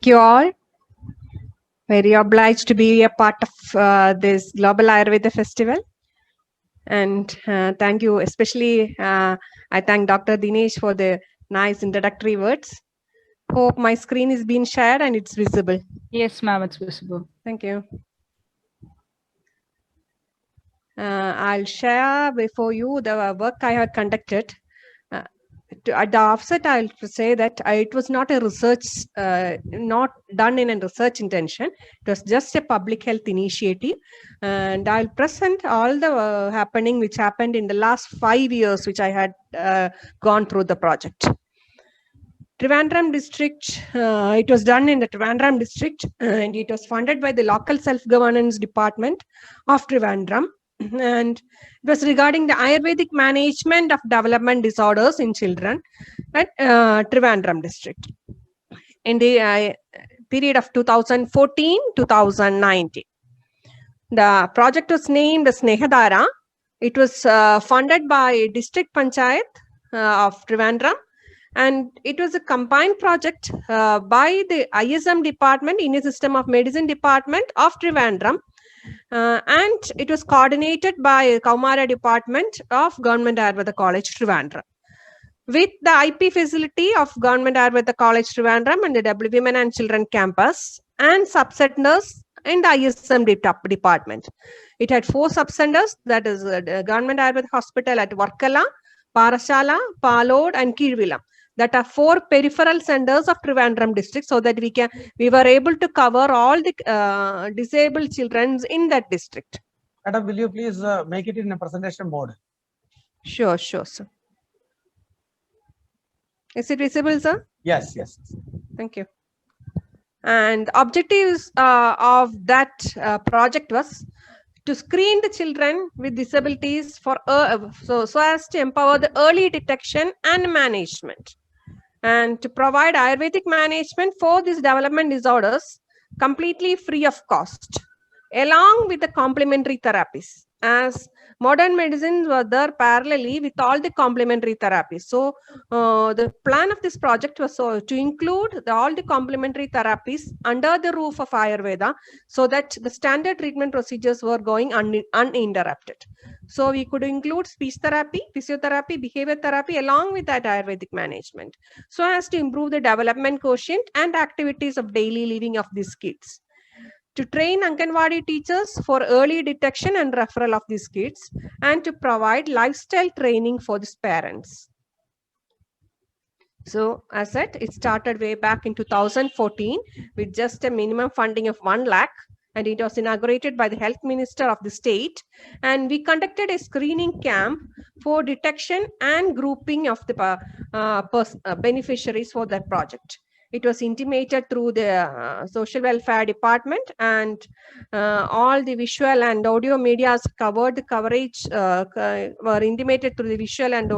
Thank you all. Very obliged to be a part of this Global Ayurveda Festival. And thank you, especially I thank Dr. Dinesh for the nice introductory words. Hope my screen is being shared and it's visible. Yes, ma'am, it's visible. Thank you. I'll share before you the work I had conducted. At the offset, I'll say that it was not a research, not done in a research intention. It was just a public health initiative. And I'll present all the happening which happened in the last 5 years, which I had gone through the project. Trivandrum district, it was done in the Trivandrum district and it was funded by the local self-governance department of Trivandrum. And it was regarding the Ayurvedic management of development disorders in children at Trivandrum district in the period of 2014-2019. The project was named Snehadara. It was funded by District Panchayat of Trivandrum, and it was a combined project by the ISM department, Indian System of Medicine department of Trivandrum, and it was coordinated by Kaumara department of Government Ayurveda College Trivandrum. With the IP facility of Government Ayurveda College Trivandrum and the Women and Children campus and subcenters in the ISM department. It had 4 subcenters, that is Government Ayurveda Hospital at Varkala, Parashala, Palod and Kirvilam. That are 4 peripheral centers of Trivandrum district, so that we were able to cover all the disabled children in that district. Madam, will you please make it in a presentation mode? Sure, sir. Is it visible, sir? Yes. Thank you. And objectives of that project was to screen the children with disabilities for so as to empower the early detection and management, and to provide Ayurvedic management for these development disorders completely free of cost, along with the complementary therapies, as modern medicines were there parallelly with all the complementary therapies. So the plan of this project was to include all the complementary therapies under the roof of Ayurveda, so that the standard treatment procedures were going uninterrupted. So we could include speech therapy, physiotherapy, behavior therapy along with that Ayurvedic management, so as to improve the development quotient and activities of daily living of these kids. To train Anganwadi teachers for early detection and referral of these kids, and to provide lifestyle training for these parents. So as said, it started way back in 2014 with just a minimum funding of 1 lakh, and it was inaugurated by the health minister of the state. And we conducted a screening camp for detection and grouping of the beneficiaries for that project. It was intimated through the social welfare department, and all the visual and audio medias covered the coverage were intimated through the visual and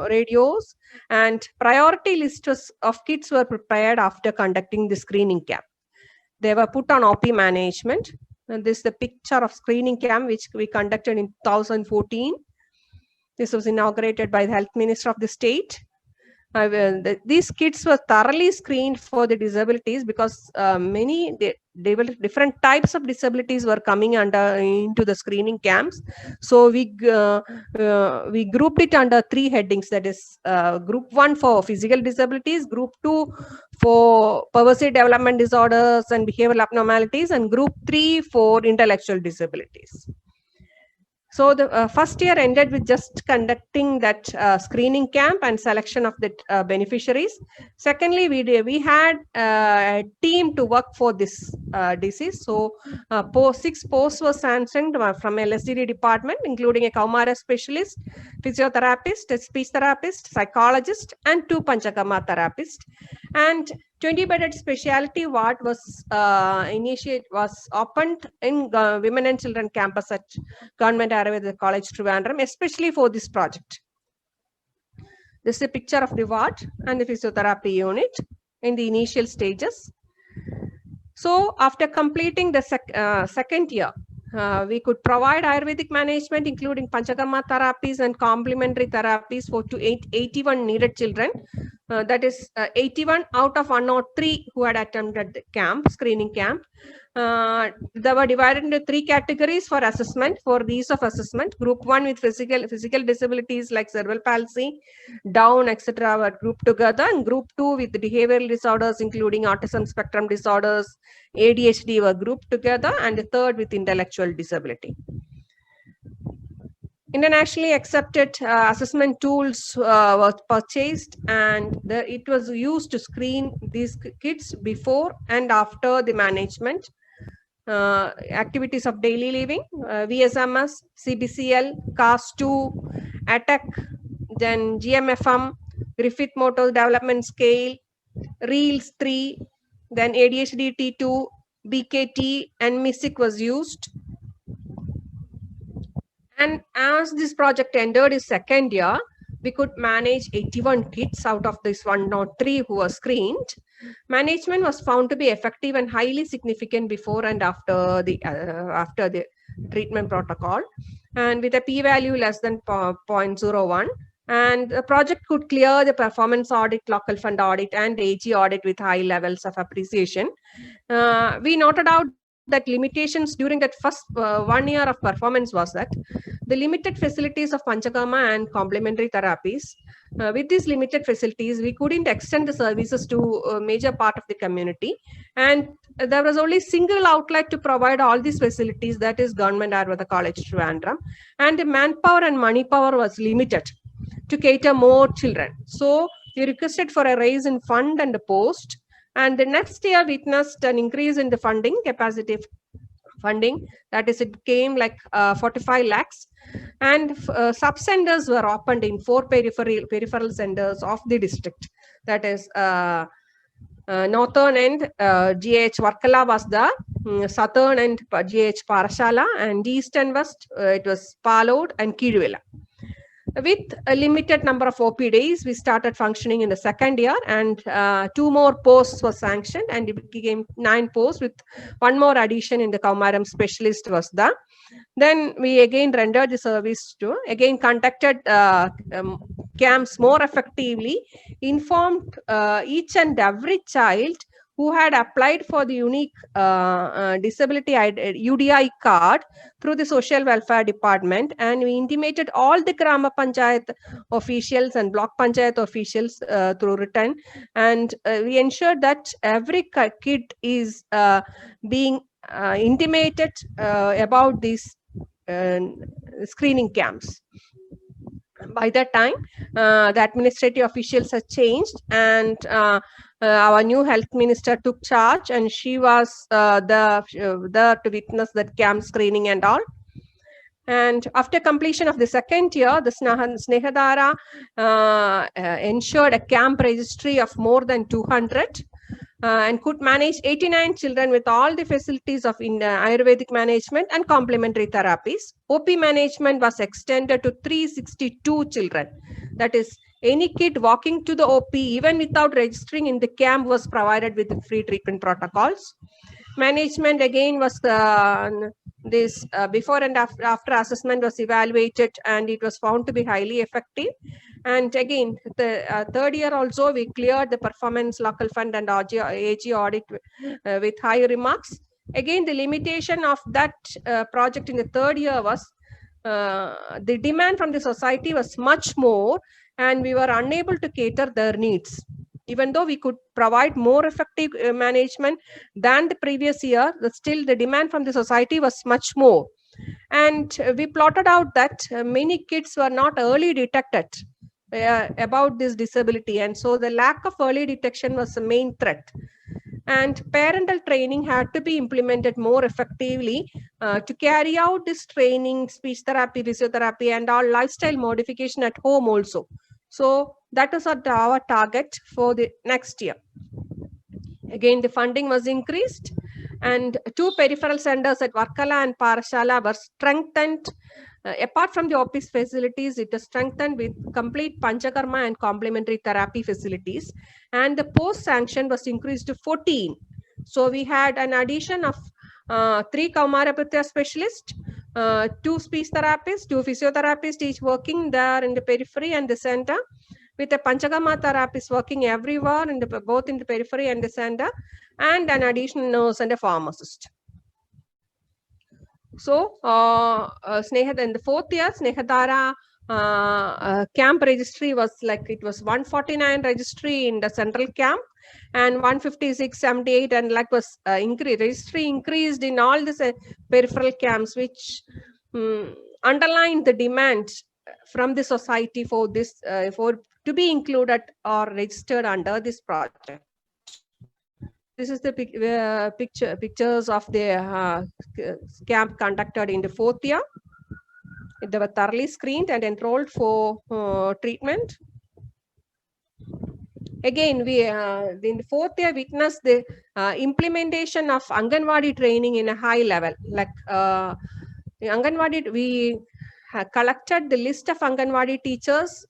radios, and priority lists of kids were prepared after conducting the screening camp. They were put on OP management, and this is the picture of screening camp which we conducted in 2014. This was inaugurated by the health minister of the state. These kids were thoroughly screened for the disabilities, because many different types of disabilities were coming into the screening camps. So we grouped it under 3 headings, that is group 1 for physical disabilities, group 2 for pervasive development disorders and behavioral abnormalities, and group 3 for intellectual disabilities. So the first year ended with just conducting that screening camp and selection of the beneficiaries. Secondly, we had a team to work for this disease. So 6 posts were sanctioned from LSDD department, including a Kaumara specialist, physiotherapist, a speech therapist, psychologist, and 2 Panchakarma therapists. And 20-bedded specialty ward was opened in Women and Children campus at Government Ayurveda College Trivandrum, especially for this project. This is a picture of the ward and the physiotherapy unit in the initial stages. So after completing the second year, we could provide Ayurvedic management, including Panchakarma therapies and complementary therapies for 81 needed children. That is 81 out of 103 who had attended the camp, screening camp. They were divided into 3 categories for assessment, for the ease of assessment. Group 1 with physical disabilities like cerebral palsy, Down, etc. were grouped together, and Group 2 with behavioral disorders, including autism spectrum disorders, ADHD were grouped together, and the third with intellectual disability. Internationally accepted assessment tools were purchased, and it was used to screen these kids before and after the management. Activities of daily living, VSMS, CBCL, CAS2, ATTAC, then GMFM, Griffith Motor Development Scale, REELS 3, then ADHD T2, BKT, and MISIC was used. And as this project entered its second year, we could manage 81 kids out of this 103 who were screened. Management was found to be effective and highly significant before and after the treatment protocol, and with a p-value less than 0.01. And the project could clear the performance audit, local fund audit, and AG audit with high levels of appreciation. We noted out that limitations during that first 1 year of performance was that the limited facilities of Panchakarma and complementary therapies. With these limited facilities, we couldn't extend the services to a major part of the community. And there was only single outlet to provide all these facilities, that is Government Ayurveda College, Trivandrum. And the manpower and money power was limited to cater more children. So we requested for a raise in fund and a post. And the next year witnessed an increase in the funding, capacity funding. That is, it came like 45 lakhs. And sub-centers were opened in 4 peripheral centers of the district. That is, northern end, GH Varkala was the southern end, GH Parashala, and east and west, it was Palod and Kiruvela. With a limited number of OP days, we started functioning in the second year, and 2 more posts were sanctioned, and it became 9 posts with 1 more addition in the Kaumaram specialist was there. Then we again rendered the service to, again conducted camps more effectively, informed each and every child who had applied for the unique disability UDI card through the social welfare department, and we intimated all the Grama Panchayat officials and Block Panchayat officials through written, and we ensured that every kid is being intimated about these screening camps. By that time, the administrative officials had changed, and our new health minister took charge, and she was there to witness that camp screening and all. And after completion of the second year, the Snehadhara ensured a camp registry of more than 200 and could manage 89 children with all the facilities of Ayurvedic management and complementary therapies. OP management was extended to 362 children. That is, any kid walking to the OP, even without registering in the camp, was provided with the free treatment protocols. Management again was this before and after assessment was evaluated, and it was found to be highly effective. And again, the third year also, we cleared the performance, local fund, and AG audit with high remarks. Again, the limitation of that project in the third year was the demand from the society was much more, and we were unable to cater their needs. Even though we could provide more effective management than the previous year, still the demand from the society was much more. And we plotted out that many kids were not early detected about this disability, and so the lack of early detection was the main threat. And parental training had to be implemented more effectively to carry out this training, speech therapy, physiotherapy, and all lifestyle modification at home also. So that is our target for the next year. Again, the funding was increased, and 2 peripheral centers at Varkala and Parashala were strengthened. Apart from the office facilities, it is strengthened with complete Panchakarma and complementary therapy facilities, and the post sanction was increased to 14. So we had an addition of 3 Kaumarapatya specialists, 2 speech therapists, 2 physiotherapists, each working there in the periphery and the center, with a Panchagama therapist working everywhere, in the, both in the periphery and the center, and an additional nurse and a pharmacist. So, Sneha, in the 4th year, Snehadhara camp registry was like, it was 149 registry in the central camp and 156, 78, and like was registry increased in all the peripheral camps, which underlined the demand from the society for this, for to be included or registered under this project. This is the pictures of the camp conducted in the 4th year. They were thoroughly screened and enrolled for treatment. Again, we in the 4th year witnessed the implementation of Anganwadi training in a high level. Like Anganwadi, we collected the list of Anganwadi teachers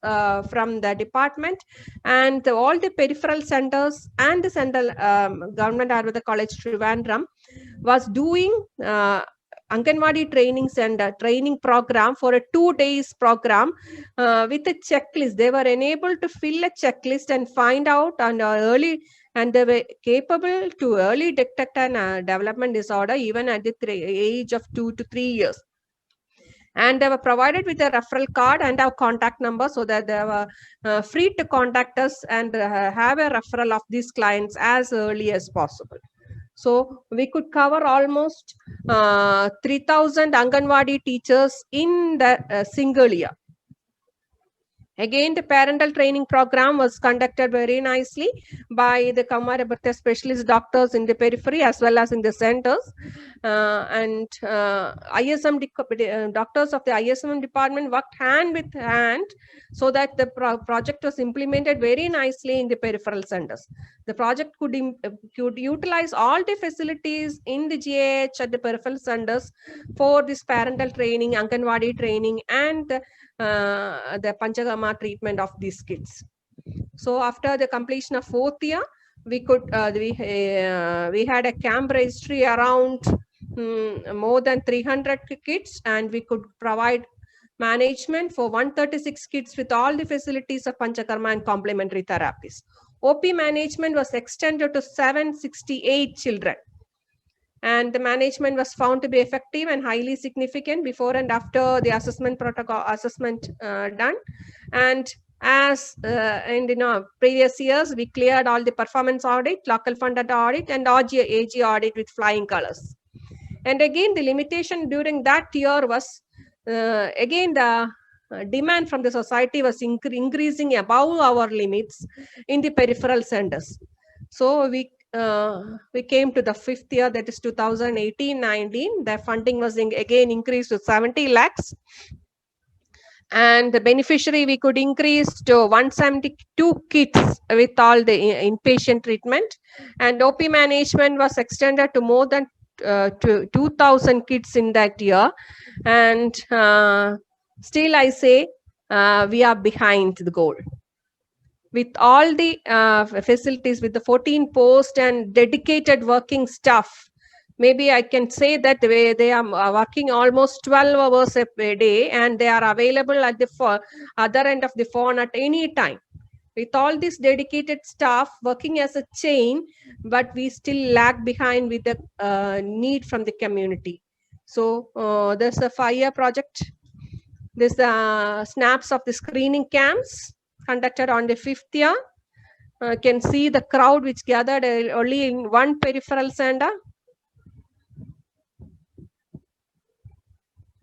from the department, and all the peripheral centers and the central government Ayurveda College Trivandrum was doing Anganwadi trainings and training program for a 2 days program with a checklist. They were enabled to fill a checklist and find out and they were capable to early detect an development disorder even at the age of 2 to 3 years. And they were provided with a referral card and our contact number, so that they were free to contact us and have a referral of these clients as early as possible. So we could cover almost 3,000 Anganwadi teachers in the single year. Again, the parental training program was conducted very nicely by the Kaumarapatya specialist doctors in the periphery as well as in the centers. ISM doctors of the ISM department worked hand with hand so that the project was implemented very nicely in the peripheral centers. The project could utilize all the facilities in the GH at the peripheral centers for this parental training, Anganwadi training, and the Panchagama treatment of these kids. So after the completion of 4th year, we could we had a camp registry around more than 300 kids, and we could provide management for 136 kids with all the facilities of Panchakarma and complementary therapies. OP management was extended to 768 children. And the management was found to be effective and highly significant before and after the assessment protocol done. And as in previous years, we cleared all the performance audit, local funded audit, and AG audit with flying colors. And again, the limitation during that year was again the demand from the society was increasing above our limits in the peripheral centers. So we came to the 5th year, that is 2018-19. The funding was again increased to 70 lakhs. And the beneficiary we could increase to 172 kids with all the inpatient treatment. And OP management was extended to more than 2,000 kids in that year. And still I say we are behind the goal. With all the facilities, with the 14 posts and dedicated working staff, maybe I can say that they are working almost 12 hours a day, and they are available at the other end of the phone at any time. With all this dedicated staff working as a chain, but we still lag behind with the need from the community. So there's a 5-year project. There's the snaps of the screening camps conducted on the 5th year. You can see the crowd which gathered only in one peripheral center.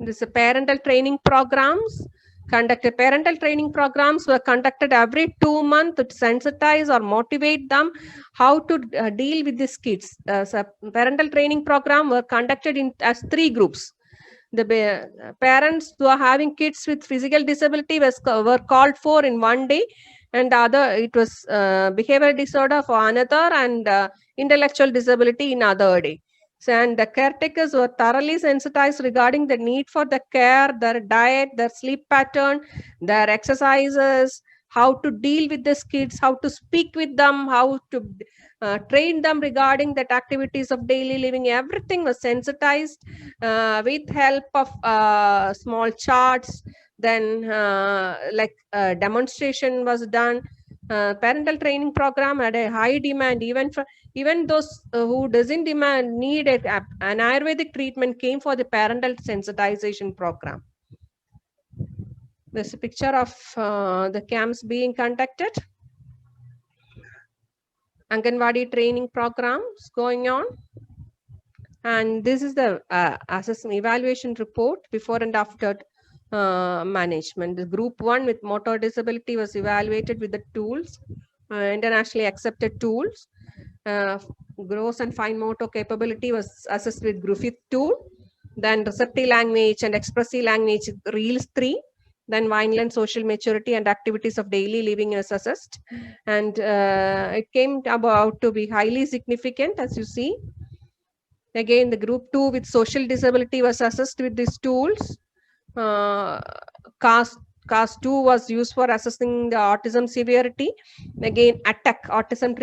This is parental training programs conducted. Parental training programs were conducted every 2 months to sensitize or motivate them how to deal with these kids. So parental training program were conducted as 3 groups. The parents who are having kids with physical disability were called for in one day, and it was behavioral disorder for another, and intellectual disability in other day. So, and the caretakers were thoroughly sensitized regarding the need for the care, their diet, their sleep pattern, their exercises, how to deal with these kids, how to speak with them, how to train them regarding that activities of daily living. Everything was sensitized with help of small charts. Then demonstration was done. Parental training program had a high demand, even those who doesn't need an Ayurvedic treatment came for the parental sensitization program. There's a picture of the camps being conducted. Anganwadi training programs going on. And this is the assessment evaluation report before and after management. The group 1 with motor disability was evaluated with the tools, internationally accepted tools. Gross and fine motor capability was assessed with Griffith tool. Then receptive language and expressive language, REELS 3. Then Vineland social maturity and activities of daily living is assessed. And it came about to be highly significant, as you see. Again, the group 2 with social disability was assessed with these tools. CAST 2 was used for assessing the autism severity. Again, ATTAC, Autism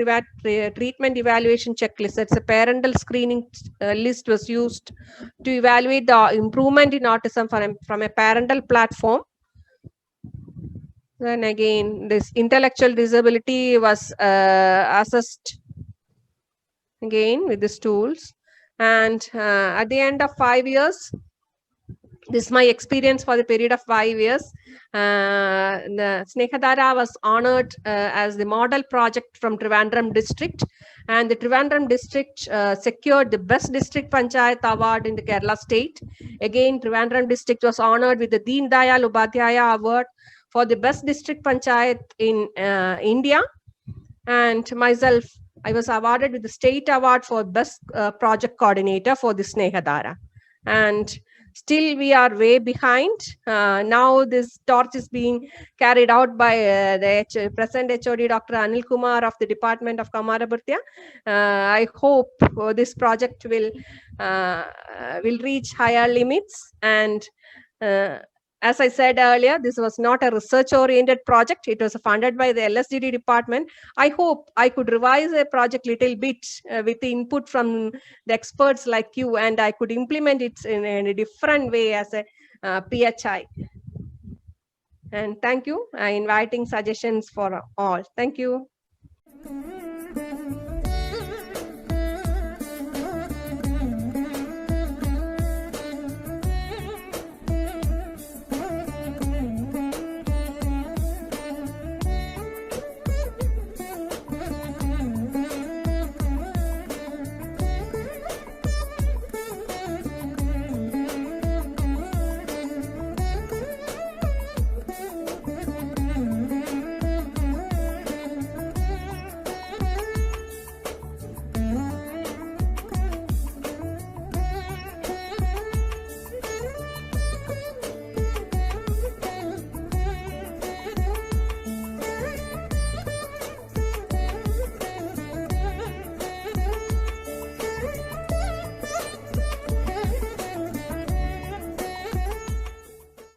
Treatment Evaluation Checklist. It's a parental screening list was used to evaluate the improvement in autism from a parental platform. Then again, this intellectual disability was assessed again with these tools. And at the end of 5 years, this is my experience for the period of 5 years. The Snehadhara was honored as the model project from Trivandrum district, and the Trivandrum district secured the best district panchayat award in the Kerala state. Again, Trivandrum district was honored with the Deen Dayal Upadhyaya award for the best district panchayat in India. And myself, I was awarded with the state award for best project coordinator for the Snehadhara. And still we are way behind. Now this torch is being carried out by the present HOD, Dr. Anil Kumar of the Department of Kamarapurtya. I hope this project will reach higher limits. And as I said earlier, this was not a research-oriented project. It was funded by the LSDD department. I hope I could revise a project little bit with the input from the experts like you, and I could implement it in a different way as a PHI. And thank you. I'm inviting suggestions for all. Thank you.